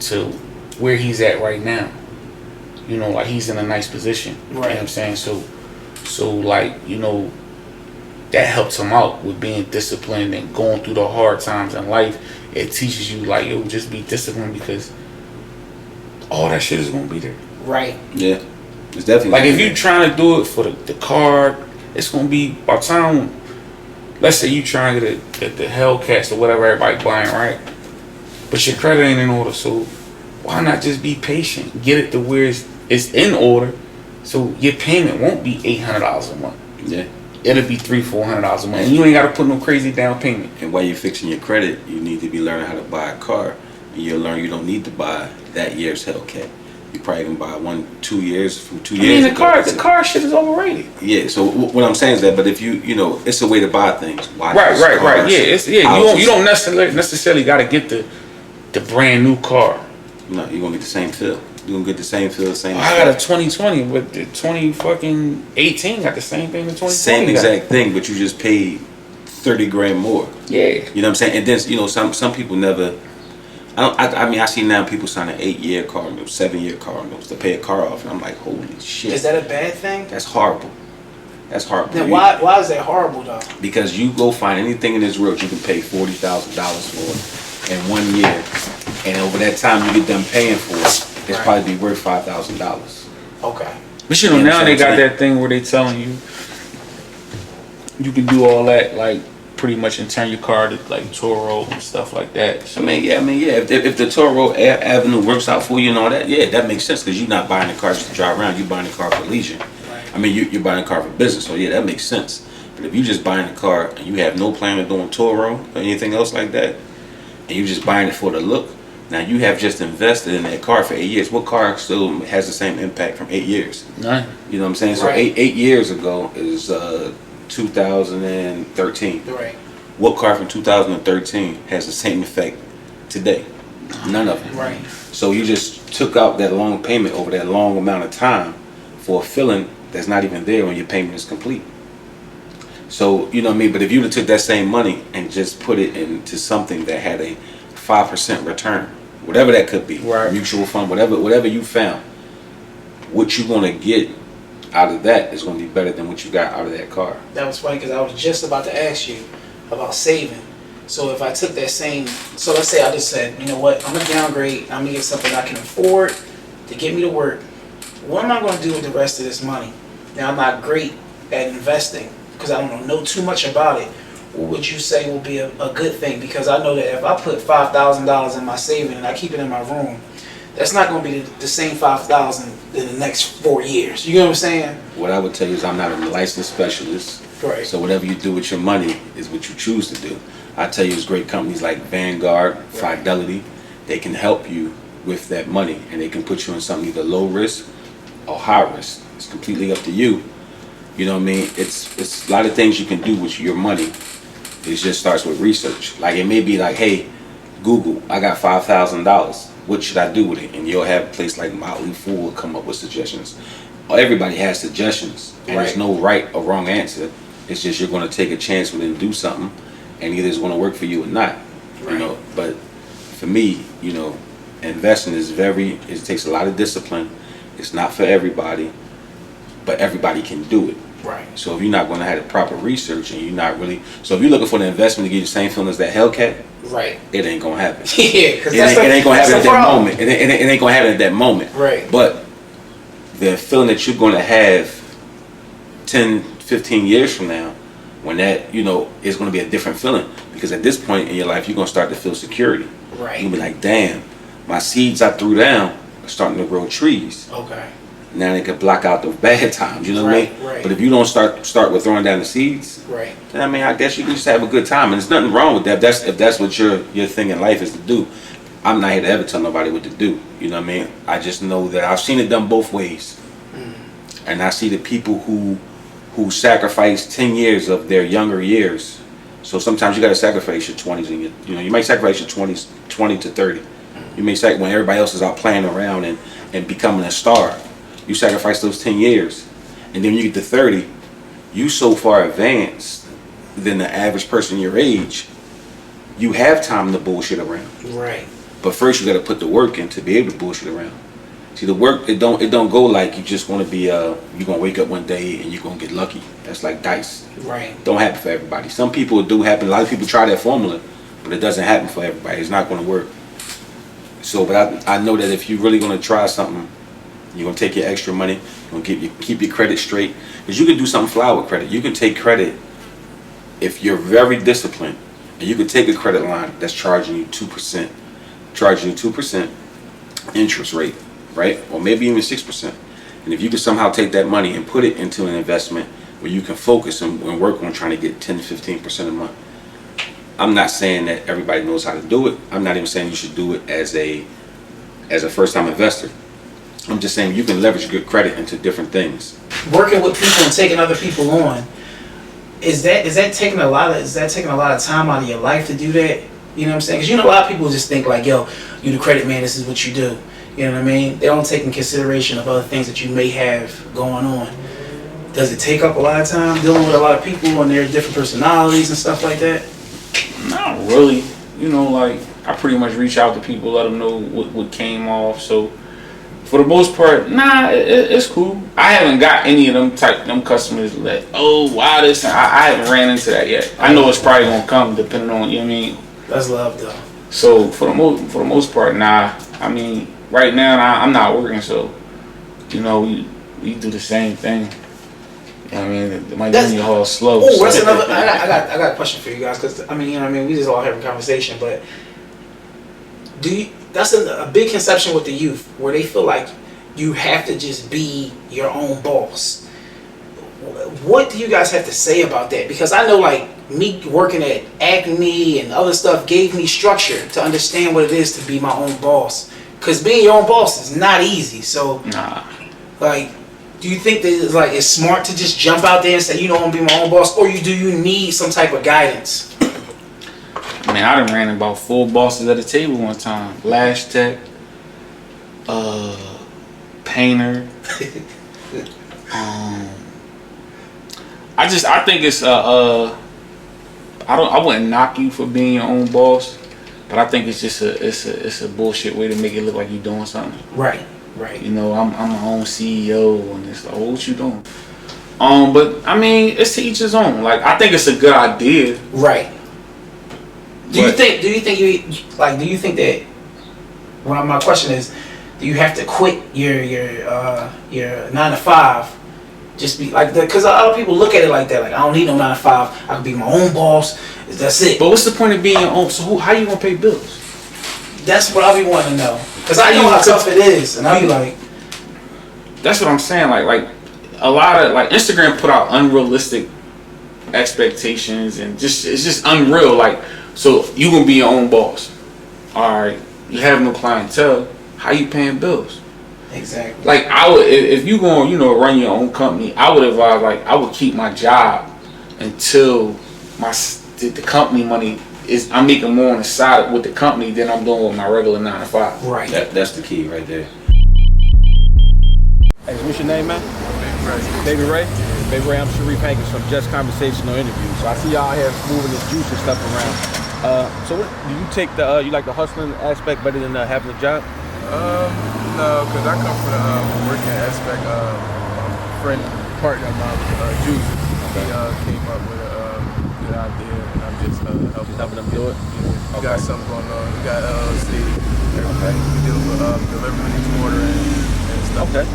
to where he's at right now. You know, like, he's in a nice position. You know what I'm saying? So like, you know, that helps him out with being disciplined and going through the hard times in life. It teaches you, like, yo, just be disciplined, because all that shit is gonna be there. Right. Yeah, it's definitely like, if you trying to do it for the card, it's gonna be, by the time, let's say you trying to get the Hellcats or whatever everybody buying, right? But your credit ain't in order, so why not just be patient? Get it to where it's in order, so your payment won't be $800 a month. Yeah. It'll be $300-$400 a month. And you ain't gotta put no crazy down payment. And while you're fixing your credit, you need to be learning how to buy a car. And you'll learn you don't need to buy that year's Hellcat. You probably can buy 1-2 years from 2 I years. mean, the car shit is overrated. Yeah. So what I'm saying is that, but if you know, it's a way to buy things. Right. Yeah. You don't necessarily got to get the brand new car. No, you're gonna get the same feel. You're gonna get the same feel, same. I got a 2020, but the 2018 got the same thing. The 2020 same exact thing, but you just paid 30 grand more. Yeah. You know what I'm saying? And then you know some people never. I mean, I see now people signing 8-year car notes, 7-year car notes to pay a car off, and I'm like, holy shit. Is that a bad thing? That's horrible. That's horrible. Then why is that horrible though? Because you go find anything in this world you can pay $40,000 for in 1 year, and over that time you get done paying for it, it's probably be worth $5,000. Okay. But you know, now they got that thing where they telling you can do all that, like pretty much, and turn your car to like Toro and stuff like that. So, I mean, yeah. If the Toro Avenue works out for you and all that, yeah, that makes sense because you're not buying a car just to drive around. You're buying a car for leisure. Right. I mean, you're buying a car for business, so yeah, that makes sense. But if you just buying a car and you have no plan of doing Toro or anything else like that, and you just buying it for the look, now you have just invested in that car for 8 years. What car still has the same impact from 8 years? none. You know what I'm saying? So Right. eight years ago is 2013. Right. What car from 2013 has the same effect today? None of them. Right. So you just took out that long payment over that long amount of time for a feeling that's not even there when your payment is complete. So, you know what I mean? But if you would have took that same money and just put it into something that had a 5% return, whatever that could be, Right. mutual fund, whatever you found, what you're going to get out of that is going to be better than what you got out of that car. That was funny because I was just about to ask you about saving. So if I took that same, so let's say I just said, you know what, I'm gonna downgrade. I'm gonna get something I can afford to get me to work. What am I gonna do with the rest of this money? Now I'm not great at investing because I don't know too much about it. What would you say will be a good thing? Because I know that if I put $5,000 in my saving and I keep it in my room, that's not going to be the same $5,000 in the next 4 years. You know what I'm saying? What I would tell you is I'm not a licensed specialist. Right. So whatever you do with your money is what you choose to do. I tell you, it's great companies like Vanguard, Fidelity. They can help you with that money, and they can put you in something either low risk or high risk. It's completely up to you. You know what I mean? It's a lot of things you can do with your money. It just starts with research. Like it may be like, hey, Google, I got $5,000. What should I do with it? And you'll have a place like Motley Fool will come up with suggestions. Everybody has suggestions, and there's no right or wrong answer. It's just you're going to take a chance with it and do something, and either it's going to work for you or not. Right. You know, but for me, you know, investing is it takes a lot of discipline. It's not for everybody, but everybody can do it. Right. So if you're not going to have the proper research and you're not really, so if you're looking for the investment to give you the same feeling as that Hellcat, Right. it ain't going to happen. Yeah, because It ain't going to happen at that problem. moment. It ain't going to happen at that moment. Right. But the feeling that you're going to have 10, 15 years from now, when that, you know, is going to be a different feeling. Because at this point in your life, you're going to start to feel security. Right. You'll be like, damn, my seeds I threw down are starting to grow trees. Okay. Now they can block out the bad times, you know what I mean? Right. But if you don't start with throwing down the seeds, Right. then I mean, I guess you can just have a good time, and there's nothing wrong with that. If that's what your thing in life is to do. I'm not here to ever tell nobody what to do. You know what I mean? I just know that I've seen it done both ways, and I see the people who sacrifice 10 years of their younger years. So sometimes you got to sacrifice your 20s, and you might sacrifice your 20s, 20 to 30. You may sacrifice when everybody else is out playing around and becoming a star. You sacrifice those 10 years, and then you get to 30, you so far advanced than the average person your age, you have time to bullshit around. Right. But first you got to put the work in to be able to bullshit around. See, the work, it don't go like you just want to be you're gonna wake up one day and you're gonna get lucky. That's like dice. Right. Don't happen for everybody. Some people do happen. A lot of people try that formula, but it doesn't happen for everybody. It's not gonna work. So, but I know that if you're really gonna try something, you're gonna take your extra money. You're gonna keep your credit straight, because you can do something fly with credit. You can take credit if you're very disciplined, and you can take a credit line that's charging you 2%, interest rate, right, or maybe even 6%. And if you can somehow take that money and put it into an investment where you can focus and work on trying to get 10 to 15% a month. I'm not saying that everybody knows how to do it. I'm not even saying you should do it as a first-time investor. I'm just saying you can leverage good credit into different things. Working with people and taking other people on, is that taking a lot of time out of your life to do that? You know what I'm saying? Because a lot of people just think like, yo, you the credit man, this is what you do. You know what I mean? They don't take in consideration of other things that you may have going on. Does it take up a lot of time dealing with a lot of people and their different personalities and stuff like that? Not really. Like I pretty much reach out to people, let them know what came off. So for the most part, it's cool. I haven't got any of them customers that, oh, wow, this. I haven't ran into that yet. I know it's probably gonna come depending on, you know what I mean. That's love though. So for the most part, nah. I mean, right now I'm not working, so we do the same thing. You know what I mean, it might be all slow. Oh, that's another. I got a question for you guys because we just all having a conversation, but that's a big conception with the youth where they feel like you have to just be your own boss. What do you guys have to say about that? Because I know like me working at Acme and other stuff gave me structure to understand what it is to be my own boss. Because being your own boss is not easy. So, like, do you think that it's smart to just jump out there and say, I'm gonna be my own boss, or do you need some type of guidance? I mean, I done ran about 4 bosses at a table one time. Lash Tech, Painter. I think it's I wouldn't knock you for being your own boss, but I think it's just it's a bullshit way to make it look like you're doing something. Right. I'm my own CEO, and it's like, what you doing? But I mean, it's to each his own. Like, I think it's a good idea. Right. Do you think that? Well, my question is, do you have to quit your 9 to 5? Just be like that, because a lot of people look at it like that. Like, I don't need no 9 to 5. I can be my own boss. That's it. But what's the point of being your own? So how you gonna pay bills? That's what I be wanting to know. Because I know how tough it is, and I be like, that's what I'm saying. Like a lot of like Instagram put out unrealistic expectations, and it's just unreal. Like, so you gonna be your own boss. All right, you have no clientele. How you paying bills? Exactly. Like, I would, if you going, run your own company, I would advise, like, I would keep my job until the company money is, I'm making more on the side with the company than I'm doing with my regular 9 to 5. Right. That's the key right there. Hey, what's your name, man? Baby Ray. Baby Ray, I'm Sharif Hankins from Just Conversational Interviews. So I see y'all here moving this juice and stuff around. So what, do you take you like the hustling aspect better than having a job? No, because I come from the working aspect. Friend, partner of mine, Juice, he came up with a good idea, and I'm just helping them do it? Yeah, we got something going on. We got LLC, everything. We deal with deliveries, ordering, and stuff. Okay.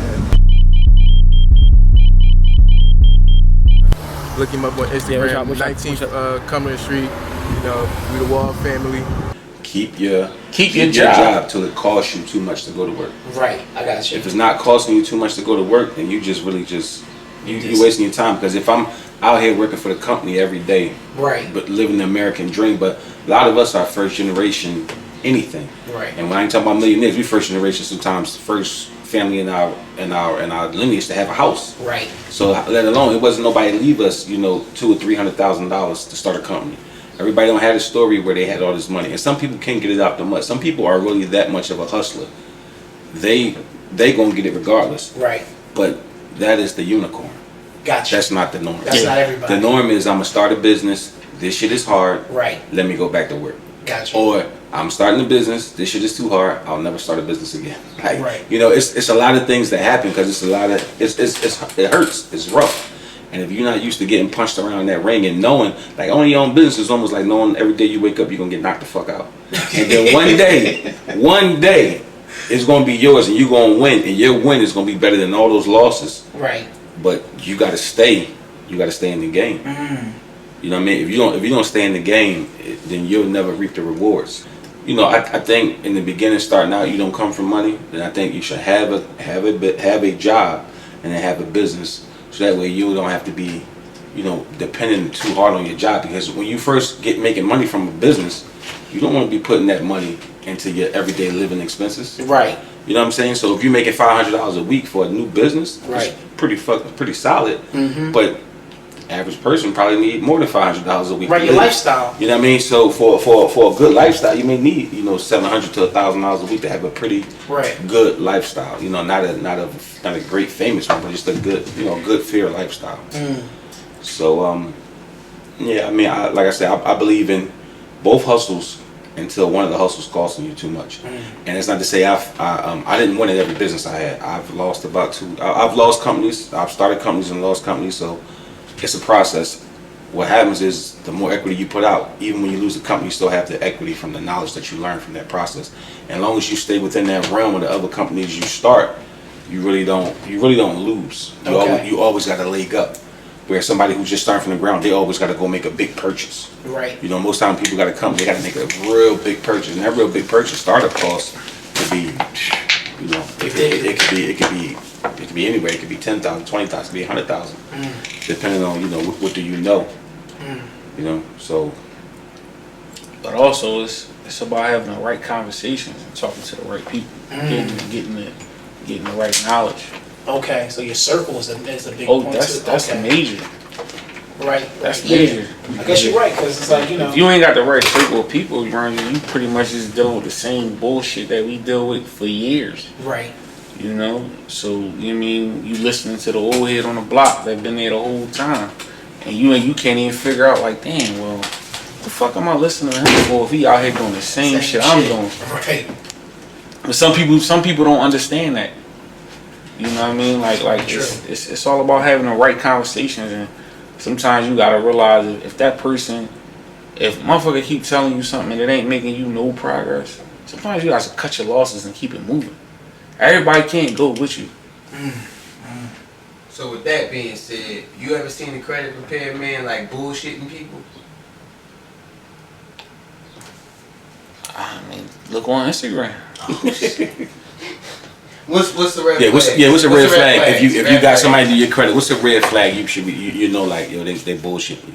Look him up on Instagram, what's 19th Cumberland Street. We the Wall family. Keep your job till it costs you too much to go to work. Right, I got you. If it's not costing you too much to go to work, then you just really you're wasting your time. Because if I'm out here working for the company every day, right, but living the American dream, but a lot of us are first generation anything. Right. And when I ain't talking about millionaires, we first generation sometimes first family in our lineage to have a house. Right. So let alone it wasn't nobody leave us, $200,000 or $300,000 to start a company. Everybody don't have a story where they had all this money, and some people can't get it out the mud. Some people are really that much of a hustler. They gonna get it regardless. Right. But that is the unicorn. Gotcha. That's not the norm. That's not everybody. The norm is I'm gonna start a business. This shit is hard. Right. Let me go back to work. Gotcha. Or I'm starting a business. This shit is too hard. I'll never start a business again. Like, right. It's a lot of things that happen because it's a lot of it hurts. It's rough. And if you're not used to getting punched around that ring and knowing, like, owning your own business is almost like knowing every day you wake up you're gonna get knocked the fuck out. And then one day, it's gonna be yours and you're gonna win, and your win is gonna be better than all those losses. Right. But you gotta stay. You gotta stay in the game. Mm. You know what I mean? If you don't stay in the game, then you'll never reap the rewards. I think in the beginning, starting out, you don't come from money. Then I think you should have a job and then have a business. So that way you don't have to be, dependent too hard on your job. Because when you first get making money from a business, you don't want to be putting that money into your everyday living expenses. Right. You know what I'm saying? So if you're making $500 a week for a new business, Right. it's pretty solid. Mm-hmm. But average person probably need more than $500 a week. Right, to your live. lifestyle. You know what I mean? So for a good lifestyle, you may need $700 to $1,000 a week to have a pretty Right. good lifestyle. Not a great famous one, but just a good good fair lifestyle. So yeah, I mean, like I said, I believe in both hustles until one of the hustles costing you too much. And it's not to say I didn't win at every business I had. I've lost I've lost companies. I've started companies and lost companies. So it's a process. What happens is the more equity you put out, even when you lose a company, you still have the equity from the knowledge that you learned from that process. And as long as you stay within that realm of the other companies you start, you really don't lose. You always got a leg up. Where somebody who's just starting from the ground, they always got to go make a big purchase. Right. Most time people got to come, they got to make a real big purchase, and that real big purchase startup cost could be, it could be anywhere. It could be 10,000, 20,000, it could be 100,000, depending on what do you know. So. But also, it's about having the right conversations and talking to the right people, getting the right knowledge. Okay, so your circle is a big Oh, point that's too. major. Right. That's yeah. major. I guess you're right, because it's like, If you ain't got the right circle of people around you, you pretty much just dealing with the same bullshit that we deal with for years. Right. So you mean you listening to the old head on the block that been there the whole time, and you can't even figure out like, damn, well, the fuck am I listening to him for if he out here doing the same shit I'm doing? Right. But some people don't understand that. You know what I mean? Like it's all about having the right conversations, and sometimes you gotta realize if motherfucker keep telling you something and it ain't making you no progress, sometimes you gotta cut your losses and keep it moving. Everybody can't go with you. So with that being said, you ever seen a credit repair man like bullshitting people? I mean, look on Instagram. What's the red Yeah, flag? what's a red flag? flags? If you Red got flags. somebody do your credit, what's a red flag you should be like, they bullshit you?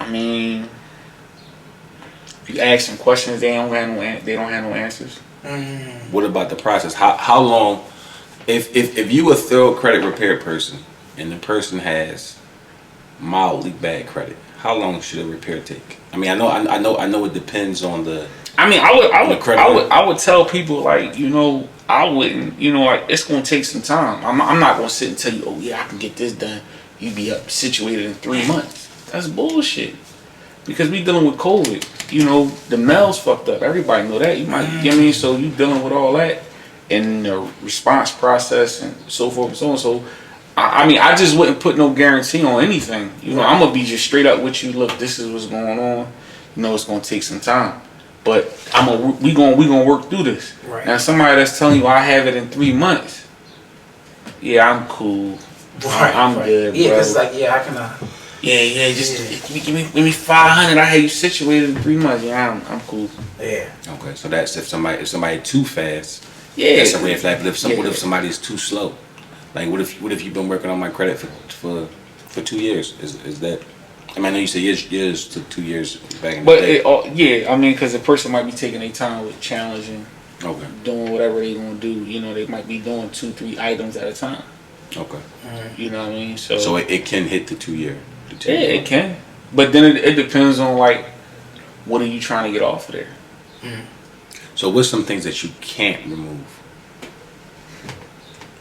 I mean, if you ask them questions, they don't have no answers. What about the process? How long? If you a thorough credit repair person and the person has mildly bad credit, how long should a repair take? I mean, I know it depends on the. I mean, I would tell people like, I wouldn't, like it's gonna take some time. I'm not gonna sit and tell you, oh yeah, I can get this done. You be up situated in 3 months. That's bullshit. Because we dealing with COVID. The mail's fucked up. Everybody know that. You know what I mean? So you dealing with all that and the response process and so forth and so on. So I mean, I just wouldn't put no guarantee on anything. I'm gonna be just straight up with you. Look, this is what's going on. It's gonna take some time. But we gonna work through this. Right. Now somebody that's telling you I have it in 3 months, yeah, I'm cool. Right. I'm good, Yeah, bro. because like, yeah, I can. Just give me 500. I have you situated in 3 months. Yeah, I'm cool. Yeah. Okay, so that's if somebody too fast. Yeah, That's a red flag. But what Yeah. if somebody's too slow? Like what if you've been working on my credit for 2 years? Is that? I mean, I know you said years to 2 years back in the day. I mean, because the person might be taking their time with challenging, Okay. doing whatever they gonna do. They might be doing 2-3 items at a time. Okay. You know what I mean? So it can hit the 2 year. Yeah, it can. But then it depends on like, what are you trying to get off of there? So what's some things that you can't remove?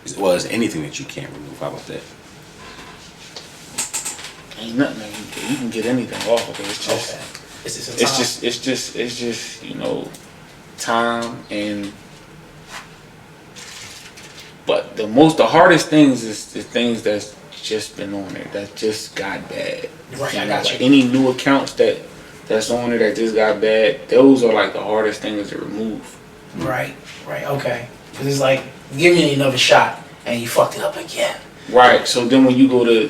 Is anything that you can't remove? How about that? Ain't nothing that you can get anything off of it. It's just, Okay. it's just time and. But the hardest things is the things that's just been on there that just got bad. Right, I got like you. any new accounts that's on there that just got bad, those are like the hardest things to remove. Right. Okay. Because it's like, give me another shot, and you fucked it up again. Right. So then when you go to,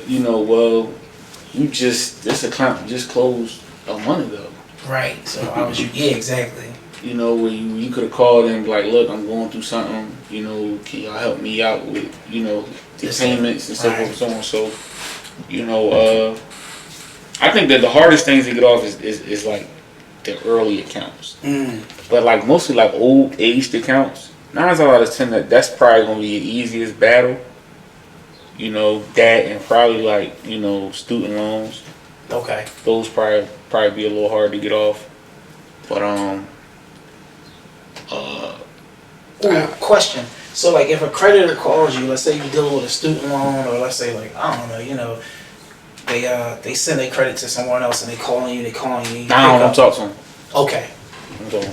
this account just closed a month ago. Right. So I was yeah, exactly. Where you could have called and be like, look, I'm going through something, can y'all help me out with, the This payments and so right. forth and so on. So, I think that the hardest things to get off is like the early accounts. But like mostly like old aged accounts, 9 times out of 10, that's probably gonna be the easiest battle. You know, that and probably like, you know, student loans. Okay. Those probably be a little hard to get off. But Ooh, question. So like if a creditor calls you, let's say you're dealing with a student loan, or let's say like, I don't know, you know, they send their credit to someone else and they calling you. I don't talk to them. Okay.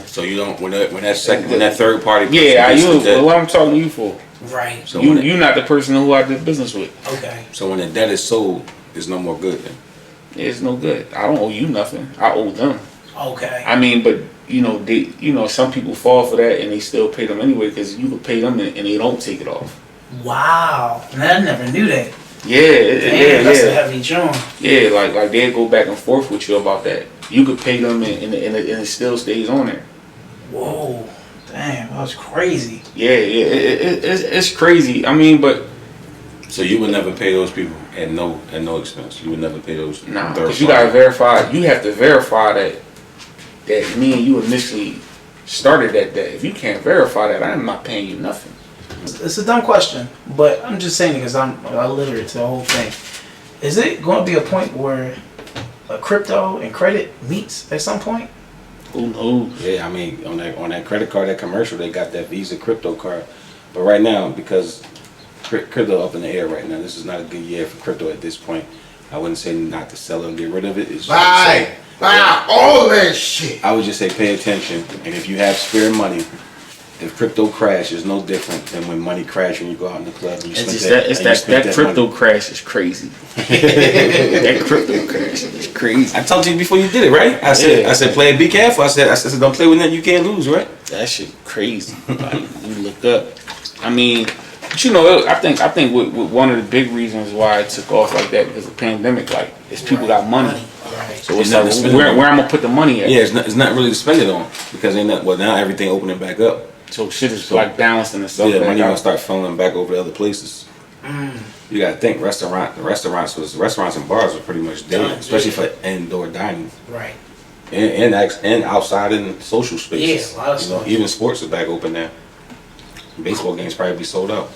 So you don't when that third party. What I'm talking to you for? Right. So you're not the person who I did business with. Okay. So when the debt is sold, it's no more good then. It's no good. I don't owe you nothing. I owe them. Okay. I mean, but you know, some people fall for that and they still pay them anyway because you can pay them and they don't take it off. Wow. Man, I never knew that. Yeah, That's a heavy joint. Yeah, like they go back and forth with you about that. You could pay them and it still stays on there. Whoa. Damn, that was crazy. Yeah, it's crazy. I mean, but so you would never pay those people at no expense. You would never pay those. Nah, because you gotta verify. You have to verify that me and you initially started that debt. If you can't verify that, I'm not paying you nothing. It's a dumb question, but I'm just saying it because I'm illiterate to the whole thing. Is it going to be a point where crypto and credit meets at some point? Who knows? Yeah, I mean, on that credit card, that commercial, they got that Visa crypto card. But right now, because crypto up in the air right now, this is not a good year for crypto at this point. I wouldn't say not to sell and get rid of it. It's Buy all that shit. I would just say pay attention, and if you have spare money, if crypto crash is no different than when money crashes when you go out in the club and you that crypto crash is crazy. That crypto crash is crazy. I told you before you did it, right? I said play it, be careful. I said don't play with nothing you can't lose, right? That shit crazy. Like, you look up. I mean, but you know, I think one of the big reasons why it took off like that because of the pandemic, like, is people got money. So it's like, where I'm gonna put the money at? Yeah, it's not really to spend it on because now everything opening back up. So shit is like balancing itself. Yeah, money gonna start funneling back over to other places. You gotta think restaurants and bars are pretty much dead, especially for indoor dining. Right. And outside in social spaces. Yeah, a lot of stuff. Even sports are back open now. Baseball games probably be sold out.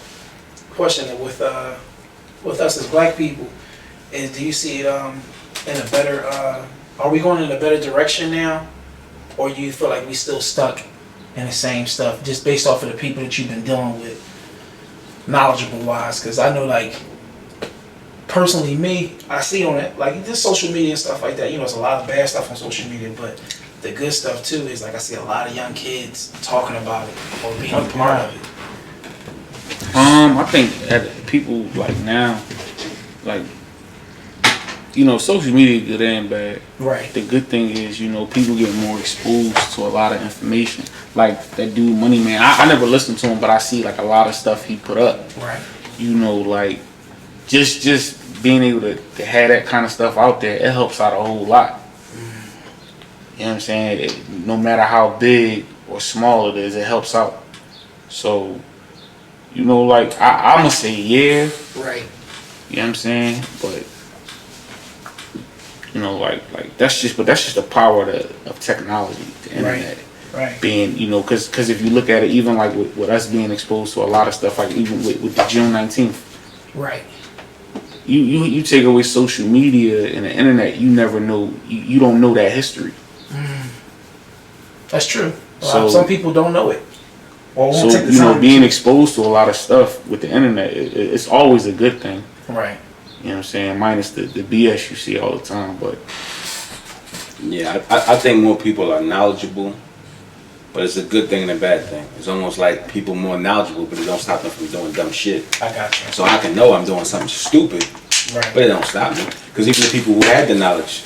Question with us as black people is, do you see it in a better? Are we going in a better direction now, or do you feel like we still stuck in the same stuff just based off of the people that you've been dealing with, knowledgeable wise? Because I know, like, personally, me, I see on it, like, this social media and stuff like that, you know, there's a lot of bad stuff on social media, but the good stuff too is, like, I see a lot of young kids talking about it or being a part of it. I think that people like now, like, you know, social media good and bad. Right. The good thing is, you know, people get more exposed to a lot of information. Like that dude Money Man, I never listened to him, but I see like a lot of stuff he put up. Right. You know, like just being able to have that kind of stuff out there, it helps out a whole lot. You know what I'm saying? No matter how big or small it is, it helps out. So, you know, like I'm gonna say yeah. Right. You know what I'm saying? But you know, like that's just the power of technology, the internet. Right. Being, you know, because if you look at it, even like with us being exposed to a lot of stuff, like even with the June 19th. Right. You take away social media and the internet, you never know, you don't know that history. That's true. So some people don't know it. Or won't so take the you know, time being to. exposed to a lot of stuff with the internet, it's always a good thing. Right. You know what I'm saying? Minus the BS you see all the time, but yeah, I think more people are knowledgeable, but it's a good thing and a bad thing. It's almost like people more knowledgeable, but it don't stop them from doing dumb shit. I got you. So I can know I'm doing something stupid, Right. but it don't stop me. Because even the people who had the knowledge,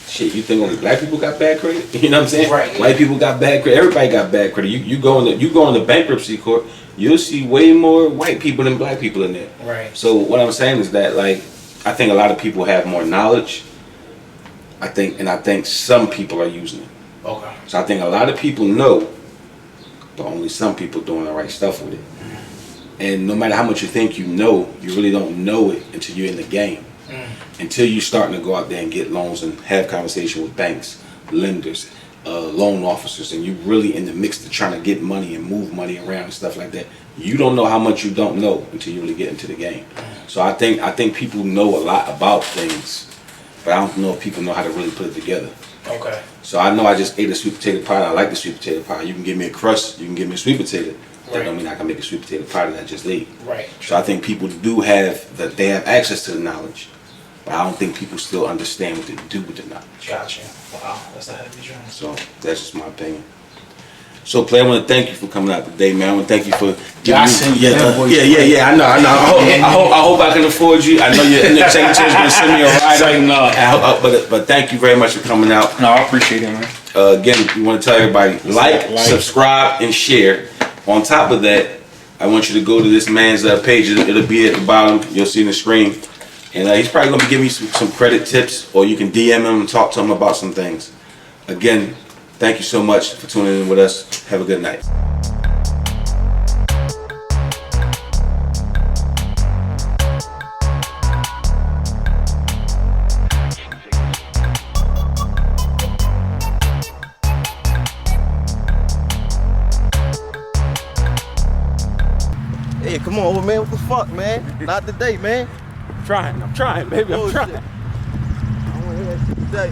shit, you think only black people got bad credit? You know what I'm saying? Right. White people got bad credit. Everybody got bad credit. You go in the bankruptcy court, you'll see way more white people than black people in there. Right. So what I'm saying is that, like, I think a lot of people have more knowledge. I think some people are using it. Okay. So I think a lot of people know, but only some people doing the right stuff with it. And no matter how much you think you know, you really don't know it until you're in the game. Until you starting to go out there and get loans and have conversation with banks, lenders, loan officers, and you really in the mix of trying to get money and move money around and stuff like that, you don't know how much you don't know until you really get into the game. So I think people know a lot about things, but I don't know if people know how to really put it together. Okay. So I know I just ate a sweet potato pie. I like the sweet potato pie. You can give me a crust, you can give me a sweet potato. That don't mean I can make a sweet potato pie that I just ate. Right. So I think people do have they have access to the knowledge, but I don't think people still understand what to do with the knowledge. Gotcha. Wow, that's a heavy drum. So that's just my opinion. So, player, I want to thank you for coming out today, man. I want to thank you for giving me. Yeah. I know. I hope I can afford you. I know your secretary's gonna send me a ride. But thank you very much for coming out. No, I appreciate it, man. Again, we want to tell everybody like, subscribe, and share. On top of that, I want you to go to this man's page. It'll be at the bottom. You'll see the screen. And he's probably going to be giving you some credit tips, or you can DM him and talk to him about some things. Again, thank you so much for tuning in with us. Have a good night. Hey, come on, man. What the fuck, man? Not today, man. I'm trying, baby. I'm trying. I want to hear that shit today.